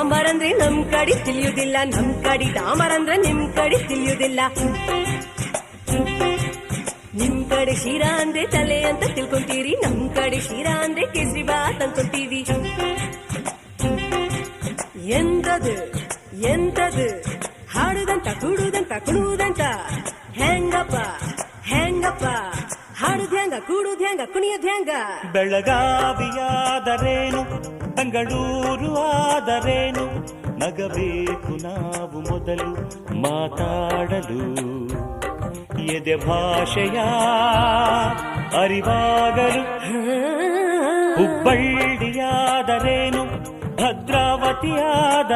ಡಾಂಬರ್ ಅಂದ್ರೆ ನಮ್ ಕಡೆ ತಿಳಿಯುವುದಿಲ್ಲ, ನಮ್ ಕಡೆ ಡಾಂಬರ್ ಅಂದ್ರೆ ನಿಮ್ ಕಡೆ ತಿಳಿಯುವುದಿಲ್ಲ. ನಿಮ್ ಕಡೆ ಶಿರಾ ಅಂದ್ರೆ ತಲೆ ಅಂತ ತಿಳ್ಕೊಂತೀರಿ, ನಮ್ ಕಡೆ ಶಿರಾ ಅಂದ್ರೆ ಕೇಸರಿ ಬಾತ್ ಅನ್ಕೊಂತೀವಿ. ಎಂತದು ಎಂತದು ಹಾಡುದಂತ ಕೂಡುದಂತ ಕುಣುವುದಂತ, ಹೆಂಗಪ್ಪ ಹೆಂಗಪ್ಪ ಹಾಡುದ್ ಹೆಂಗ ಕೂಡುದ್ ಹೆಂಗ ಕುಣಿಯೋದ್ ಹೆಂಗ. ಬೆಳಗಾವಿಯಾದರೇನು ಬೆಂಗಳೂರು ಆದರೇನು, ನಗಬೇಕು ನಾವು ಮೊದಲು ಮಾತಾಡಲು. ಎದೆ ಭಾಷೆಯ ಅರಿವಾಗಲು. ಹುಬ್ಬಳ್ಳಿಯಾದರೇನು ಭದ್ರಾವತಿಯಾದ